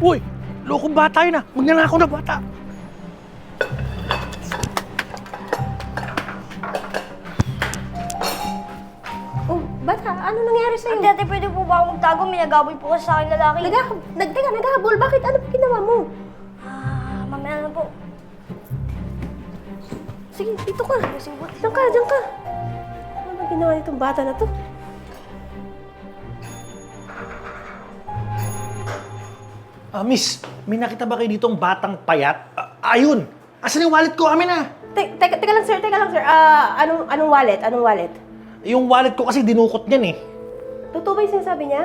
Uy! Lokong bata yun ah! Magnanakaw na bata! Oh, bata, ano nangyari sa'yo? Ate, pwede po ba ako magtago? May nagaboy po kasi sa akin lalaki. Naghahabol. Bakit? Ano ba ginawa mo? Mamaya na po. Sige, dito ka. Diyan ka. Ano ba ginawa nitong bata na to? Miss, may nakita ba kayo ditong batang payat? Ayun! Asan yung wallet ko? Amin na! Teka lang, sir. Anong wallet? Yung wallet ko kasi dinukot niyan eh. Totoo ba yung sinasabi niya?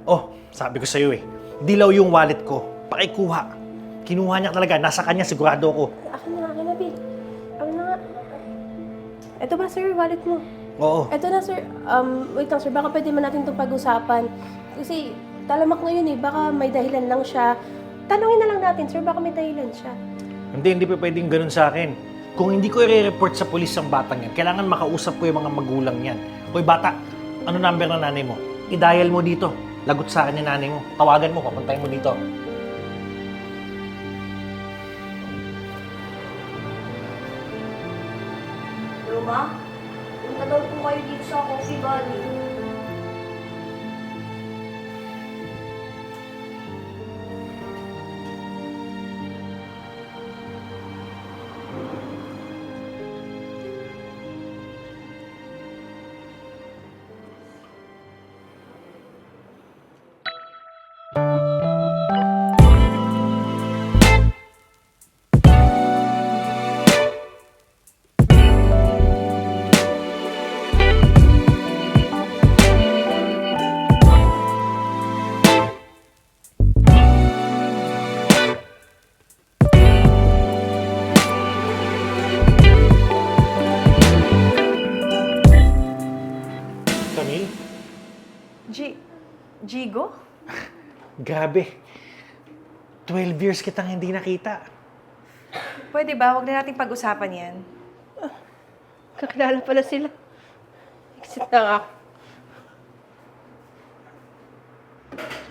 Oh, sabi ko sa'yo eh. Dilaw yung wallet ko. Pakikuha. Kinuha niya talaga. Nasa kanya, sigurado ako. Akin na, Bill. Akin na nga. Ito ba, sir, wallet mo? Oo. Ito na, sir. Wait lang, sir. Baka pwede man natin itong pag-usapan. Kasi talamak na yun eh. Baka may dahilan lang siya. Tanungin na lang natin, sir. Baka may dahilan siya. Hindi pa pwedeng ganun sa akin. Kung hindi ko i-report sa polis ang batang yan, kailangan makausap ko yung mga magulang yan. Hoy bata, ano number ng nanay mo? I-dial mo dito. Lagot sa akin yung nanay mo. Tawagan mo, papuntahin mo dito. Ma, punta daw po kayo dito sa Coffee Valley. Camille? Jigo? Grabe. 12 years kitang hindi nakita. Pwede ba? Huwag na natin pag-usapan yan. Kakilala pala sila. Exit na ako.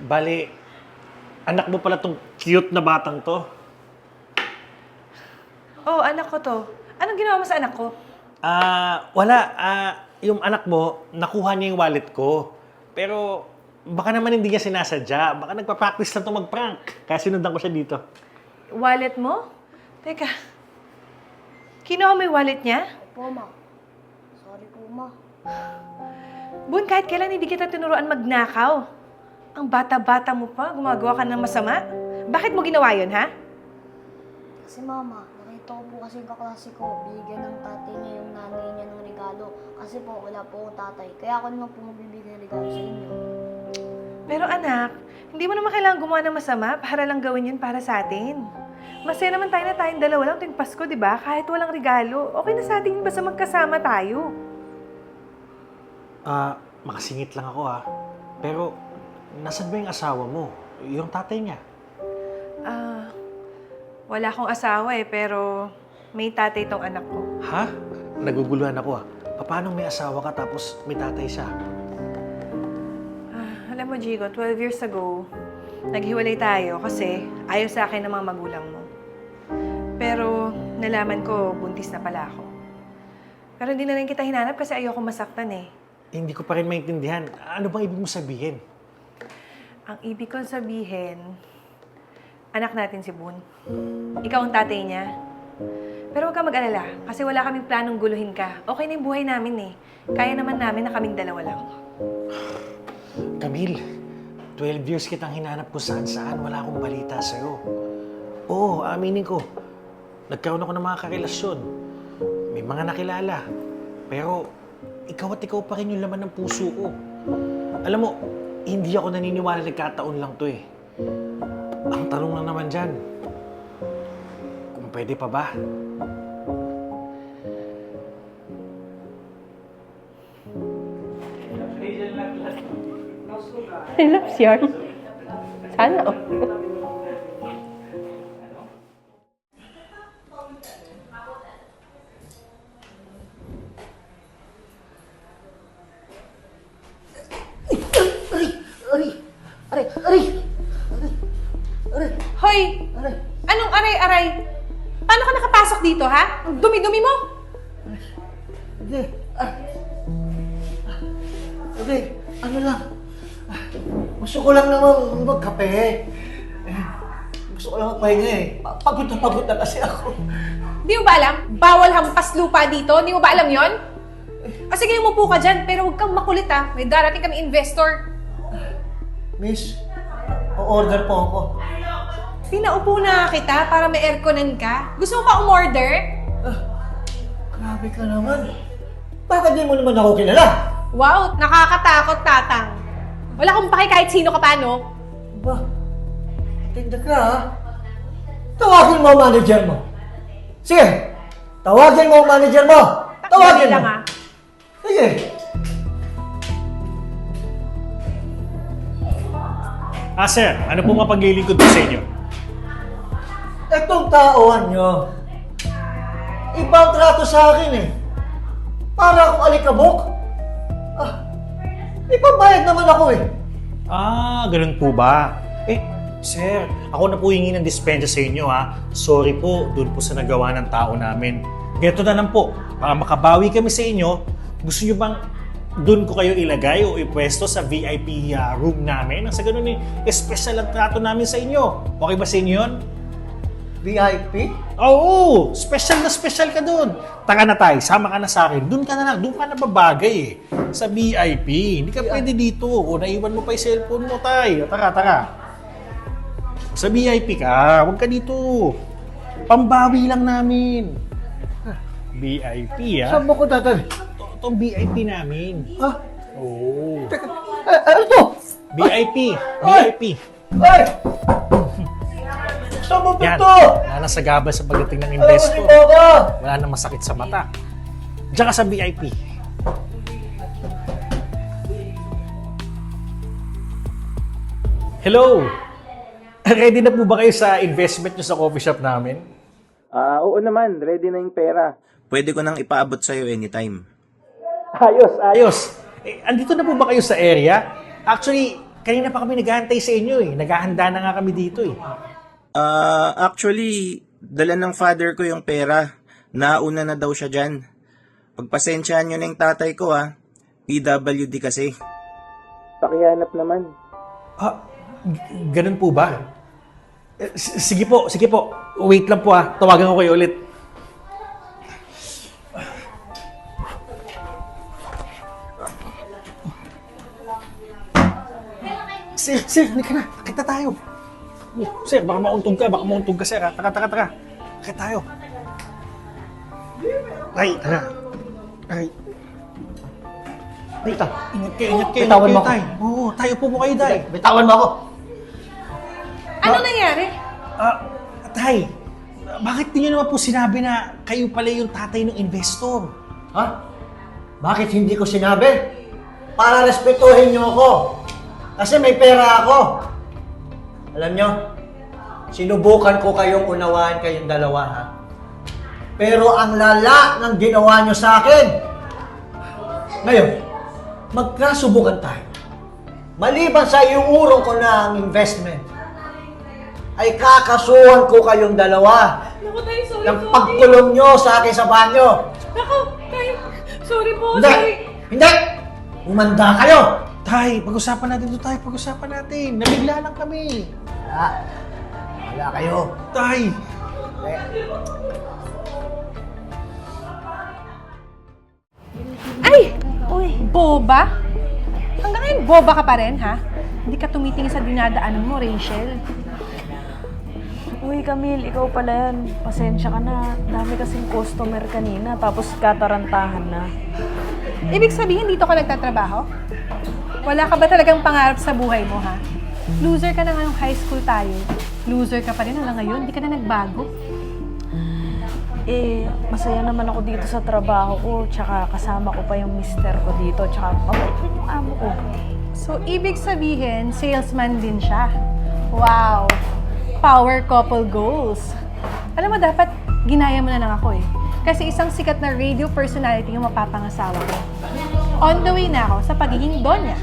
Bale, anak mo pala tong cute na batang to. Oh, anak ko to. Anong ginawa mo sa anak ko? Wala. Yung anak mo, nakuha niya yung wallet ko. Pero, baka naman hindi niya sinasadya. Baka nagpa-practice lang to mag-prank. Kaya sinundan ko siya dito. Wallet mo? Teka. Kinuha mo yung wallet niya? Opo, ma. Sorry po, ma. Bun, kahit kailan hindi kita tinuruan magnakaw. Ang bata-bata mo pa, gumagawa ka ng masama. Bakit mo ginawa yun, ha? Kasi mama, nakita ko po kasi yung kaklase ko, bigyan ng tatay niya yung nanay niya ng regalo. Kasi po, wala po akong tatay. Kaya ako naman po magbibigay ng regalo sa inyo. Pero anak, hindi mo naman kailangan gumawa ng masama para lang gawin yun para sa atin. Masaya naman tayo na tayong dalawa lang tuwing Pasko, di ba? Kahit walang regalo. Okay na sa atin basta magkasama tayo. Makasingit lang ako Pero, nasan ba yung asawa mo? Yung tatay niya? Wala akong asawa pero may tatay tong anak ko. Ha? Naguguluhan ako Paano may asawa ka tapos may tatay siya? Alam mo, Jigo, 12 years ago, naghiwalay tayo kasi ayaw sa akin ng mga magulang mo. Pero nalaman ko, buntis na pala ako. Pero hindi na rin kita hinanap kasi ayoko masaktan eh. Hindi ko pa rin maintindihan. Ano bang ibig mo sabihin? Ang ibig kong sabihin, anak natin si Boon. Ikaw ang tatay niya. Pero huwag ka mag-alala, kasi wala kaming planong guluhin ka. Okay na yung buhay namin eh. Kaya naman namin na kaming dalawa lang. Camille, 12 years kitang hinanap kung saan-saan. Wala akong balita sa'yo. Oo, aminin ko. Nagkaroon ako ng mga karelasyon. May mga nakilala. Pero, ikaw at ikaw pa rin yung laman ng puso ko. Alam mo, hindi ako naniniwala nagkataon lang to eh. Ang tanong lang naman dyan, kung pwede pa ba? Relax yarn. Sana Aray! ha? Ang dumi-dumi mo! Hindi. Hindi. Ano lang. Gusto ko lang naman magkape. Gusto ko lang magpahinga eh. Pagod na kasi ako. Di mo ba alam? Bawal hampas lupa dito. Di mo ba alam yon? Sige, umupo ka dyan, pero huwag kang makulit ha. May darating kami investor. Miss, o-order po ako. Pinaupo na kita para may airconan ka. Gusto mo ba umorder? Grabe ka naman. Bakit di mo naman ako kilala? Wow, nakakatakot, Tatang. Wala akong paki kahit sino ka pa, no? Ba, tinda ka ha? Tawagin mo ang manager mo. Sige, tawagin mo ang manager mo. Tawagin lang, mo. ha? Sige. Sir, ano po mapaglilingkod ko sa inyo? Itong taoan nyo, ibang trato sa akin eh. Para akong alikabok. Ipabayad naman ako eh. Ganun po ba? Sir, ako na po hingi ng dispensa sa inyo ha. Sorry po, doon po sa nagawa ng tao namin. Ganito na lang po, para makabawi kami sa inyo, gusto nyo bang doon ko kayo ilagay o ipwesto sa VIP room namin? Nang sa ganun special ang trato namin sa inyo. Okay ba sa inyo yun? VIP? Oo! Special na special ka doon. Taka na tayo, sama ka na sa akin. Doon ka na lang, doon ka na babagay eh. Sa VIP. Hindi ka pwede dito. O naiwan mo pa yung cellphone mo, tay. Tara. Sa VIP ka, huwag ka dito. Pambawi lang namin. VIP Saan mo ko tatali? Itong VIP namin. Ha? Oo. Teka, ano to? VIP. Ay! VIP. Ay! Saan mo ba Yan. to? Wala na sagabal sa pagdating ng Ano investor. mo ka? Wala nang masakit sa mata. Diyan ka sa VIP. Hello! Ready na po ba kayo sa investment nyo sa coffee shop namin? Oo naman, ready na yung pera. Pwede ko nang ipaabot sa'yo anytime. Ayos! Andito na po ba kayo sa area? Actually, kanina pa kami naghahantay sa inyo eh. Naghahanda na nga kami dito eh. Actually, dala ng father ko yung pera. Nauna na daw siya dyan. Pagpasensyahan nyo na yung tatay ko ha. PWD kasi. Pakihanap naman. Ganun po ba? Sige po. Wait lang po ha. Tawagan ko kayo ulit. Sir, halika na. Kita tayo. Sir, baka mauntog ka, sir. Ha? Taka. Kita tayo. Ay, tara. Ay. Tita, Ingat kayo. Bitawan mo ako. Tay. Oo, tayo po mo kayo, Tay. bitawan mo ako. Ano nangyari? Tay, bakit di nyo naman po sinabi na kayo pala yung tatay ng investor? Ha? Bakit hindi ko sinabi? Para respetuhin niyo ako. Kasi may pera ako. Alam niyo, sinubukan ko kayong unawaan kayong dalawa, ha? Pero ang lala ng ginawa niyo sa akin. Ngayon, magkasubukan tayo. Maliban sa iuurong ko na ang investment, ay kakasuhan ko kayong dalawa. Naku, tayo, sorry Ng pagkulong nyo sa akin sa banyo. Naku, tayo, sorry po, Hindi! Umanda kayo! Tay, pag-usapan natin ito, Tay. Pag-usapan natin. Nabigla lang kami. Wala kayo. Tay! Ay! Uy, boba? Hanggang ngayon, boba ka pa rin, ha? Hindi ka tumitingin sa dinadaanan mo, Rachel. Uy, Camille, ikaw pala yan. Pasensya ka na. Dami kasing customer kanina, tapos katarantahan na. Ibig sabihin, dito ka nagtatrabaho? Wala ka ba talagang pangarap sa buhay mo, ha? Loser ka na nga nung high school tayo. Loser ka pa rin hanggang ngayon. Hindi ka na nagbago. Masaya naman ako dito sa trabaho ko, tsaka kasama ko pa yung mister ko dito, tsaka mabait din yung amo ko. So, ibig sabihin, salesman din siya. Wow! Power couple goals. Alam mo, dapat ginaya mo na lang ako eh. Kasi isang sikat na radio personality yung mapapangasawa ko. On the way na ako sa pagiging donya.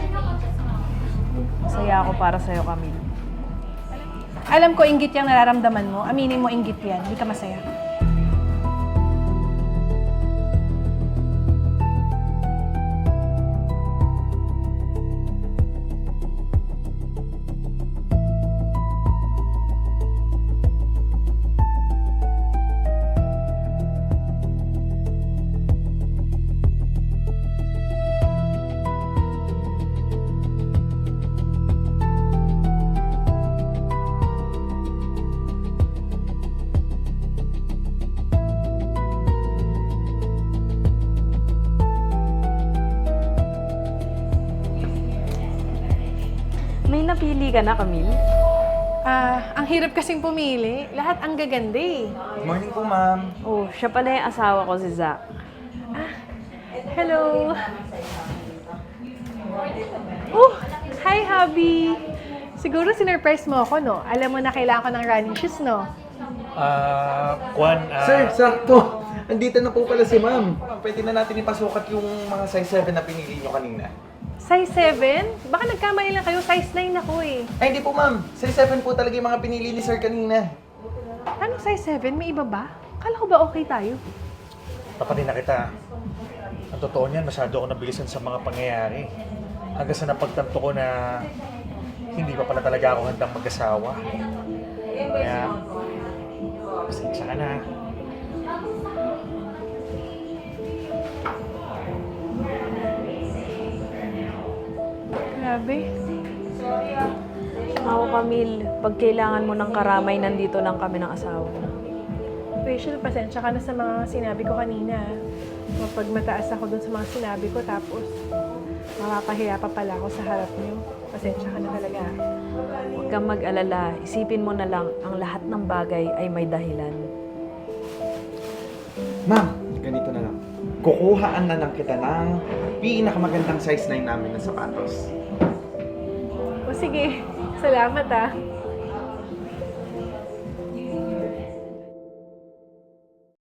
Masaya ako para sa'yo, Camille. Alam ko, inggit yung nararamdaman mo. Aminin mo, inggit yan. Hindi ka masaya. napili ka na, Camille? Ang hirap kasing pumili. Lahat ang gaganda eh. Good morning po, ma'am. Oh, siya pala yung asawa ko, si Zach. Hello! Oh! Hi, hubby! Siguro sinurprise mo ako, no? Alam mo na kailangan ko ng running shoes, no? Juan, Sir, sakto. Andito na po pala si ma'am. Pwede na natin ipasukat yung mga size 7 na pinili nyo kanina. Size 7? Baka nagkamali lang kayo. Size 9 ako eh. Ay, hindi po ma'am. Size 7 po talaga yung mga pinili ni sir kanina. Anong size 7? May iba ba? Kala ko ba okay tayo? tapatin na kita. Ang totoo niyan, masyado ako nabilisan sa mga pangyayari. Hanggang sa napagtanto ko na hindi pa pala talaga ako handang mag-asawa. Kaya, pasensya ka na. Grabe. Ako, Camille, pag kailangan mo ng karamay, nandito lang kami ng asawa mo. Rachel, pasensya ka na sa mga sinabi ko kanina. Kapag mataas ako dun sa mga sinabi ko, tapos mapapahiya pa pala ako sa harap niyo. Pasensya ka na talaga. Huwag kang mag-alala. Isipin mo na lang, ang lahat ng bagay ay may dahilan. Ma'am, ganito na lang. Kukuhaan na lang kita ng pinakamagandang size 9 namin ng sapatos. O sige, salamat ah.